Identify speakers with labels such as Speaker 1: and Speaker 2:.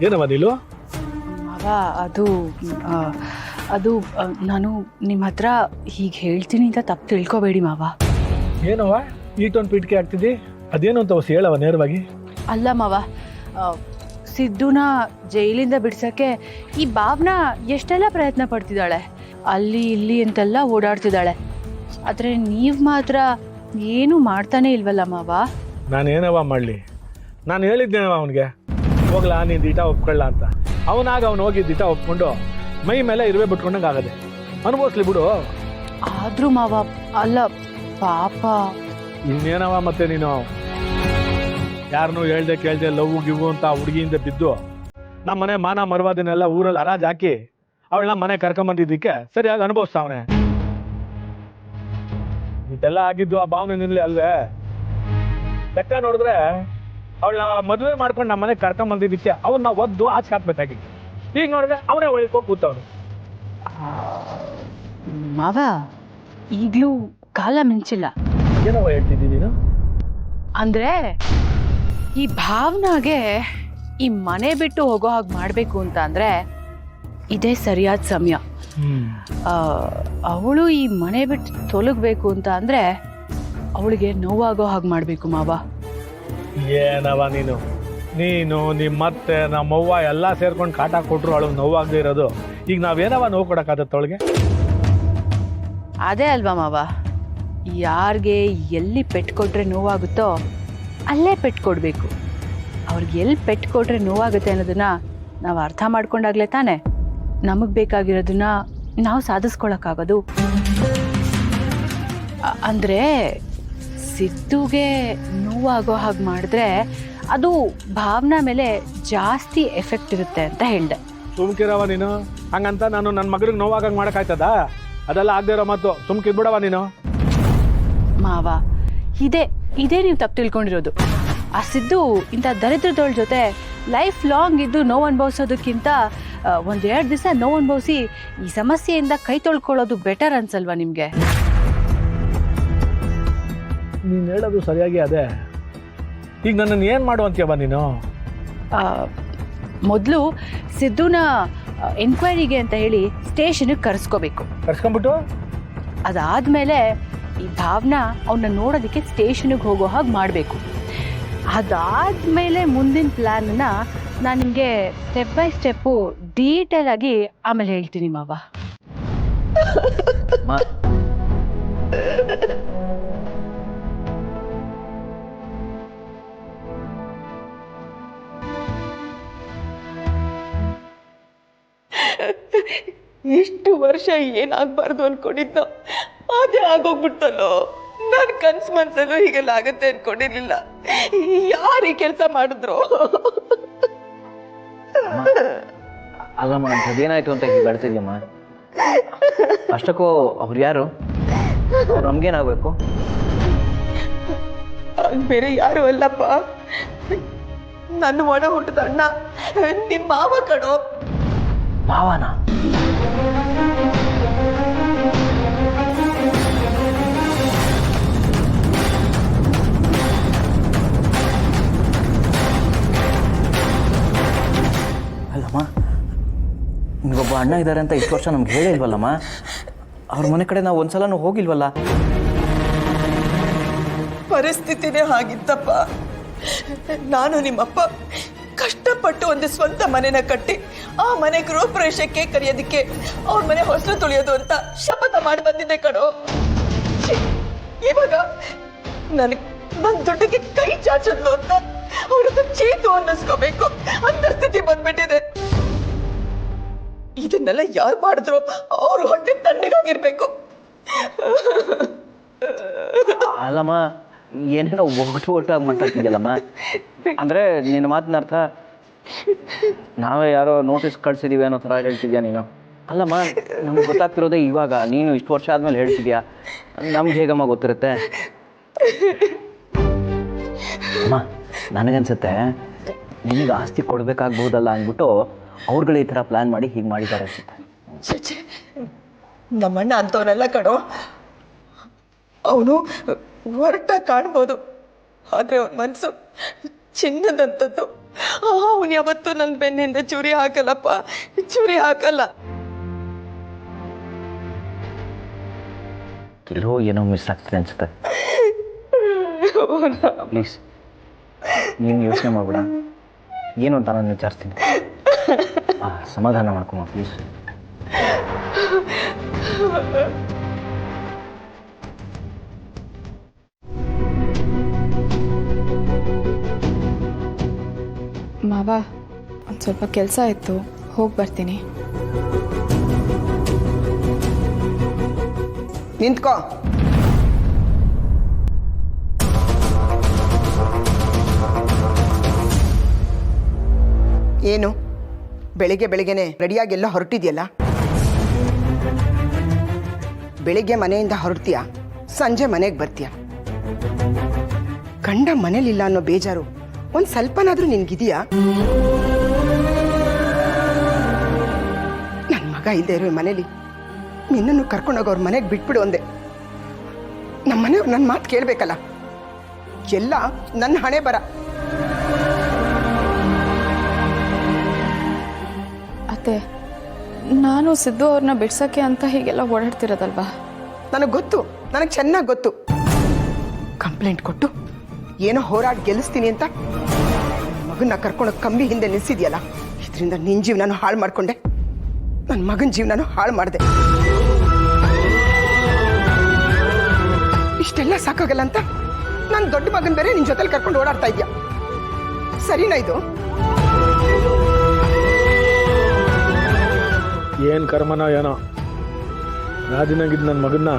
Speaker 1: ಏನವ ನೀನು?
Speaker 2: ಮಾವ ಅದು ಅದು ನಾನು ನಿಮ್ಮ ಹತ್ರ ಹೀಗೆ ಹೇಳ್ತೀನಿ ಅಂತ ತಪ್ಪು ತಿಳ್ಕೊಬೇಡಿ ಮಾವ.
Speaker 1: ಏನವ ಈಟೊಂದು ಪೀಠಿಕೆ ಆಗ್ತಿದ್ದಿ? ಅದೇನು ಅಂತ ಹೊಸ ಹೇಳವ ನೇರವಾಗಿ.
Speaker 2: ಅಲ್ಲ ಮಾವ, ಸಿದ್ದುನ ಜೈಲಿಂದ ಬಿಡ್ಸಕ್ಕೆ ಈ ಭಾವನಾ ಎಷ್ಟೆಲ್ಲ ಪ್ರಯತ್ನ ಪಡ್ತಿದ್ದಾಳೆ, ಅಲ್ಲಿ ಇಲ್ಲಿ ಅಂತೆಲ್ಲ ಓಡಾಡ್ತಿದ್ದಾಳೆ. ಆದರೆ ನೀವು ಮಾತ್ರ ಏನು ಮಾಡ್ತಾನೆ ಇಲ್ವಲ್ಲ ಮಾವ.
Speaker 1: ನಾನೇನವ ಮಾಡಲಿ? ನಾನು ಹೇಳಿದ್ದೇನವ ಅವನಿಗೆ ಹೋಗ್ಲಾ ನೀನು ದೀಟ ಒಪ್ಕೊಳ್ಳ ಅಂತ. ಅವನಾಗ ಅವನು ಹೋಗಿ ದೀಟ ಒಪ್ಕೊಂಡು ಮೈ ಮೇಲೆ ಇರುವೆ ಬಿಟ್ಕೊಂಡಂಗೆ ಆಗದೆ. ಅನುಭವಿಸ್ಲಿ ಬಿಡು.
Speaker 2: ಆದ್ರೂ ಮಾವ, ಅಲ್ಲ ಪಾಪ.
Speaker 1: ಇನ್ನೇನವ ಮತ್ತೆ ನೀನು ಯಾರನ್ನೂ ಹೇಳ್ದೆ ಕೇಳ್ದೆ ಲವ್ ಗಿವು ಅಂತ ಹುಡುಗಿಯಿಂದ ಬಿದ್ದು ನಮ್ಮ ಮನೆ ಮಾನ ಮರ್ವಾದನ್ನೆಲ್ಲ ಊರಲ್ಲಿ ಹರಾಜ್ ಹಾಕಿ ಅವಳನ್ನ ಮನೆ ಕರ್ಕೊಂಬಂದಿದ್ದಕ್ಕೆ ಸರಿಯಾಗಿ ಅನುಭವಿಸ್ತಾವನೆ. ಇದೆಲ್ಲ ಆಗಿದ್ದು ಆ ಭಾವನೆಯಲ್ಲಿ ಅಲ್ವೇ? ಲೆಕ್ಕ ನೋಡಿದ್ರೆ ಅವಳನ್ನ ಮದುವೆ ಮಾಡ್ಕೊಂಡು ನಮ್ಮ ಮನೆಗೆ ಕರ್ಕೊಂಬಂದಿದ್ದಕ್ಕೆ ಅವನ್ನ ಒದ್ದು ಆಚೆ ಹಾಕ್ಬೇಕಾಗಿತ್ತು. ಈಗ ನೋಡಿದ್ರೆ ಅವನೇ ಒಳ್ಕೋಗಿ ಕೂತವನು.
Speaker 2: ಮಾವ, ಈಗಲೂ ಕಾಲ ಮಿಂಚಿಲ್ಲ.
Speaker 1: ಏನವ ಹೇಳ್ತಿದ್ದಿ ನೀನು?
Speaker 2: ಅಂದ್ರೆ ಈ ಭಾವನಾಗೆ ಈ ಮನೆ ಬಿಟ್ಟು ಹೋಗೋ ಹಾಗೆ ಮಾಡಬೇಕು ಅಂತ ಅಂದ್ರೆ ಇದೇ ಸರಿಯಾದ ಸಮಯ. ಅವಳು ಈ ಮನೆ ಬಿಟ್ಟು ತೊಲಗಬೇಕು ಅಂತ ಅಂದ್ರೆ ಅವಳಿಗೆ ನೋವಾಗೋ ಹಾಗೆ ಮಾಡಬೇಕು ಮಾವ.
Speaker 1: ಏನವ ನೀನು ನಿಮ್ಮತ್ತೆ ನಮ್ಮವ್ವ ಎಲ್ಲ ಸೇರ್ಕೊಂಡು ಕಾಟ ಕೊಟ್ರು ಅವಳು ನೋವಾಗದೇ ಇರೋದು. ಈಗ ನಾವೇನವ ನೋವು ಕೊಡೋಕ್ಕಾಗತ್ತೆ ಅವಳಿಗೆ?
Speaker 2: ಅದೇ ಅಲ್ವಾ ಮಾವ, ಯಾರಿಗೆ ಎಲ್ಲಿ ಪೆಟ್ಟು ಕೊಟ್ರೆ ನೋವಾಗುತ್ತೋ ಅಲ್ಲೇ ಪೆಟ್ಟು ಕೊಡಬೇಕು. ಅವ್ರಿಗೆ ಎಲ್ಲಿ ಪೆಟ್ಟು ಕೊಟ್ರೆ ನೋವಾಗುತ್ತೆ ಅನ್ನೋದನ್ನ ನಾವು ಅರ್ಥ ಮಾಡ್ಕೊಂಡಾಗ್ಲೇ ತಾನೆ ನಮಗೆ ಬೇಕಾಗಿರೋದನ್ನ ನಾವು ಸಾಧಿಸ್ಕೊಳಕ್ಕಾಗೋದು. ಅಂದರೆ ಸಿದ್ದುಗೆ ನೋವಾಗೋ ಹಾಗೆ ಮಾಡಿದ್ರೆ ಅದು ಭಾವನಾ ಮೇಲೆ ಜಾಸ್ತಿ ಎಫೆಕ್ಟ್ ಇರುತ್ತೆ ಅಂತ ಹೇಳಿದೆ.
Speaker 1: ಸುಮ್ಕಿರವ ನೀನು. ಹಂಗಂತ ನಾನು ನನ್ನ ಮಗಳಿಗೆ ನೋವಾಗಂಗೆ ಮಾಡೋಕ್ಕಾಯ್ತದ? ಅದೆಲ್ಲ ಆಗದೆ ಇರೋ ಮಾತು. ಸುಮ್ಕಿದ್ಬಿಡವ ನೀನು.
Speaker 2: ಮಾವ, ಇದೇ ನೀವು ತಪ್ಪು ತಿಳ್ಕೊಂಡಿರೋದು. ಆ ಸಿದ್ದು ಇಂಥ ದರಿದ್ರದವಳ ಜೊತೆ ಲೈಫ್ ಲಾಂಗ್ ಇದ್ದು ನೋವು ಅನುಭವಿಸೋದಕ್ಕಿಂತ 1-2 ದಿವಸ ನೋವು ಅನುಭವಿಸಿ ಈ ಸಮಸ್ಯೆಯಿಂದ ಕೈ ತೊಳ್ಕೊಳ್ಳೋದು ಬೆಟರ್ ಅನ್ಸಲ್ವಾ ನಿಮಗೆ?
Speaker 1: ನೀನು ಹೇಳೋದು ಸರಿಯಾಗಿ ಅದೇ. ಈಗ ನನ್ನನ್ನು ಏನು ಮಾಡು ಅಂತೀಯವ ನೀನು?
Speaker 2: ಮೊದಲು ಸಿದ್ದುನ ಎನ್ಕ್ವೈರಿಗೆ ಅಂತ ಹೇಳಿ ಸ್ಟೇಷನ್ಗೆ ಕರ್ಸ್ಕೊಂಡ್ಬಿಟ್ಟು ಅದಾದಮೇಲೆ ಈ ಭಾವನಾ ಅವನ್ನ ನೋಡೋದಕ್ಕೆ ಸ್ಟೇಷನ್ಗೆ ಹೋಗೋ ಹಾಗೆ ಮಾಡಬೇಕು. ಅದಾದಮೇಲೆ ಮುಂದಿನ ಪ್ಲ್ಯಾನನ್ನ ನಾನು ನಿಮಗೆ ಸ್ಟೆಪ್ ಬೈ ಸ್ಟೆಪ್ಪು ಡೀಟೇಲ್ ಆಗಿ ಆಮೇಲೆ ಹೇಳ್ತೀನಿ ಮಾವ.
Speaker 3: ಇಷ್ಟು ವರ್ಷ ಏನಾಗಬಾರ್ದು ಅನ್ಕೊಂಡಿದ್ದ ಅದೇ ಆಗೋಗ್ಬಿಡ್ತಲ್ಲೋ. ನನ್ನ ಕನ್ಸು ಮನ್ಸಲ್ಲೂ ಹೀಗೆಲ್ಲ ಆಗತ್ತೆ ಅನ್ಕೊಂಡಿರ್ಲಿಲ್ಲ. ಯಾರು ಈ ಕೆಲಸ ಮಾಡಿದ್ರು?
Speaker 4: ಅಲ್ಲಮ್ಮ, ಅದೇನಾಯ್ತು ಅಂತ ಹೀಗೆ ಬೆಳ್ತಿದ್ಯಮ್ಮ. ಅಷ್ಟಕ್ಕೂ ಅವ್ರು ಯಾರು? ಅವ್ರು ನಮ್ಗೇನಾಗಬೇಕು?
Speaker 3: ಬೇರೆ ಯಾರು ಅಲ್ಲಪ್ಪ, ನನ್ನ ಒಣ ಹುಟ್ಟದ ಅಣ್ಣ, ನಿಮ್ಮ ಮಾವ ಕಣೋ.
Speaker 4: ಮಾವನ? ಅಲ್ಲಮ್ಮ, ನಿಮಗೊಬ್ಬ ಅಣ್ಣ ಇದ್ದಾರೆ ಅಂತ ಇಷ್ಟು ವರ್ಷ ನಮ್ಗೆ ಹೇಳಿಲ್ವಲ್ಲಮ್ಮ. ಅವ್ರ ಮನೆ ಕಡೆ ನಾವು ಒಂದ್ಸಲನೂ ಹೋಗಿಲ್ವಲ್ಲ.
Speaker 3: ಪರಿಸ್ಥಿತಿನೇ ಹಾಗಿತ್ತಪ್ಪ. ನಾನು ನಿಮ್ಮಪ್ಪ ಕಷ್ಟಪಟ್ಟು ಒಂದು ಸ್ವಂತ ಮನೆನ ಕಟ್ಟಿ ಆ ಮನೆ ಗೃಹಪ್ರವೇಶಕ್ಕೆ ಕರೆಯೋದಕ್ಕೆ ಅವ್ರ ಮನೆ ಹೊಸಲು ತುಳಿಯೋದು ಅಂತ ಶಪಥ ಮಾಡಿ ಬಂದಿದ್ದೆ ಕಣೋ. ಇವಾಗ ನನ್ನ ದುಡ್ಡಿಗೆ ಕೈ ಚಾಚದ್ಲು ಅಂತ ಅವ್ರದ್ದು ಚೀತು ಅನ್ನಿಸ್ಕೋಬೇಕು ಅಂತ ಸ್ಥಿತಿ ಬಂದ್ಬಿಟ್ಟಿದೆ. ಇದನ್ನೆಲ್ಲ ಯಾರು ಮಾಡಿದ್ರು ಅವ್ರು ಹೊಟ್ಟೆ ತಣ್ಣಗಾಗಿರ್ಬೇಕು.
Speaker 4: ಅಲ್ಲಮ್ಮ, ಏನೇನೋ ಒಟ್ಟಾಗಿ ಮಾತಾಡ್ತಿದ್ಯಲ್ಲಮ್ಮ. ಅಂದರೆ ನಿನ್ನ ಮಾತಿನ ಅರ್ಥ ನಾವೇ ಯಾರೋ ನೋಟಿಸ್ ಕಳ್ಸಿದೀವಿ ಅನ್ನೋ ಥರ ಹೇಳ್ತಿದ್ಯಾ ನೀನು? ಅಲ್ಲಮ್ಮ, ನಮ್ಗೆ ಗೊತ್ತಾಗ್ತಿರೋದೇ ಇವಾಗ. ನೀನು ಇಷ್ಟು ವರ್ಷ ಆದಮೇಲೆ ಹೇಳ್ತಿದ್ಯಾ. ನಮ್ಗೆ ಹೇಗಮ್ಮ ಗೊತ್ತಿರುತ್ತೆ? ಅಮ್ಮ, ನನಗನ್ಸುತ್ತೆ ನಿನಗೆ ಆಸ್ತಿ ಕೊಡಬೇಕಾಗ್ಬೋದಲ್ಲ ಅಂದ್ಬಿಟ್ಟು ಅವ್ರುಗಳು ಈ ಥರ ಪ್ಲ್ಯಾನ್ ಮಾಡಿ ಹೀಗೆ ಮಾಡಿದ್ದಾರೆ ಅನ್ಸುತ್ತೆ.
Speaker 3: ನಮ್ಮಣ್ಣ ಅಂಥವನೆಲ್ಲ ಕಣೋ. ಅವನು ಹೊರಟ ಕಾಣ್ಬೋದು, ಆದರೆ ಅವನ ಮನಸ್ಸು ಚಿನ್ನದಂಥದ್ದು. ಅವನು ಯಾವತ್ತೂ ನನ್ನ ಬೆನ್ನಿಂದ ಚೂರಿ ಹಾಕಲ್ಲಪ್ಪ, ಚೂರಿ ಹಾಕಲ್ಲ.
Speaker 4: ಎಲ್ಲೋ ಏನೋ ಮಿಸ್ ಆಗ್ತದೆ ಅನ್ಸುತ್ತೆ. ಪ್ಲೀಸ್ ನೀನು ಯೋಚನೆ ಮಾಡ್ಬೇಡ, ಏನು ಅಂತ ನಾನು ವಿಚಾರಿಸ್ತೀನಿ. ಸಮಾಧಾನ ಮಾಡ್ಕೊಮ್ಮ ಪ್ಲೀಸ್.
Speaker 5: ಮಾವ, ಒಂದು ಸ್ವಲ್ಪ ಕೆಲಸ ಇತ್ತು, ಹೋಗಿ ಬರ್ತೀನಿ.
Speaker 6: ನಿಂತ್ಕೋ. ಏನು ಬೆಳಿಗ್ಗೆ ಬೆಳಿಗ್ಗೆನೆ ರೆಡಿಯಾಗಿ ಎಲ್ಲ ಹೊರಟಿದ್ಯಲ್ಲ? ಬೆಳಿಗ್ಗೆ ಮನೆಯಿಂದ ಹೊರಡ್ತೀಯ, ಸಂಜೆ ಮನೆಗೆ ಬರ್ತೀಯ. ಗಂಡ ಮನೇಲಿಲ್ಲ ಅನ್ನೋ ಬೇಜಾರು ಒಂದು ಸ್ವಲ್ಪನಾದ್ರೂ ನಿನ್ಗಿದೆಯಾ? ನನ್ನ ಮಗ ಇಲ್ಲದೆ ಇರೋ ಮನೇಲಿ ನಿನ್ನನ್ನು ಕರ್ಕೊಂಡೋಗಿ ಅವ್ರ ಮನೆಗೆ ಬಿಟ್ಬಿಡು ಅಂದೆ. ನಮ್ಮ ಮನೆಯವ್ರು ನನ್ನ ಮಾತು ಕೇಳಬೇಕಲ್ಲ. ಎಲ್ಲ ನನ್ನ ಹಣೆ ಬರ.
Speaker 5: ಅತ್ತೆ, ನಾನು ಸಿದ್ದು ಅವ್ರನ್ನ ಬಿಡ್ಸಕ್ಕೆ ಅಂತ ಹೀಗೆಲ್ಲ ಓಡಾಡ್ತಿರೋದಲ್ವಾ?
Speaker 6: ನನಗೆ ಗೊತ್ತು, ನನಗೆ ಚೆನ್ನಾಗಿ ಗೊತ್ತು. ಕಂಪ್ಲೇಂಟ್ ಕೊಟ್ಟು ಏನೋ ಹೋರಾಡಿ ಗೆಲ್ಲಿಸ್ತೀನಿ ಅಂತ ಮಗನ್ನ ಕರ್ಕೊಂಡು ಕಂಬಿ ಹಿಂದೆ ನಿಲ್ಸಿದ್ಯಲ್ಲ, ಇದರಿಂದ ನಿನ್ನ ಜೀವನನೂ ಹಾಳು ಮಾಡ್ಕೊಂಡೆ, ನನ್ನ ಮಗನ ಜೀವನನೂ ಹಾಳು ಮಾಡಿದೆ. ಇಷ್ಟೆಲ್ಲ ಸಾಕಾಗಲ್ಲ ಅಂತ ನನ್ನ ದೊಡ್ಡ ಮಗನ ಬೇರೆ ನಿನ್ನ ಜೊತೆಲಿ ಕರ್ಕೊಂಡು ಓಡಾಡ್ತಾ ಇದ್ಯಾ? ಸರಿನಾ ಇದು?
Speaker 1: ಏನು ಕರ್ಮನೋ ಏನೋ, ನಾದಿನಾಗಿದ್ದು ನನ್ನ ಮಗನ್ನ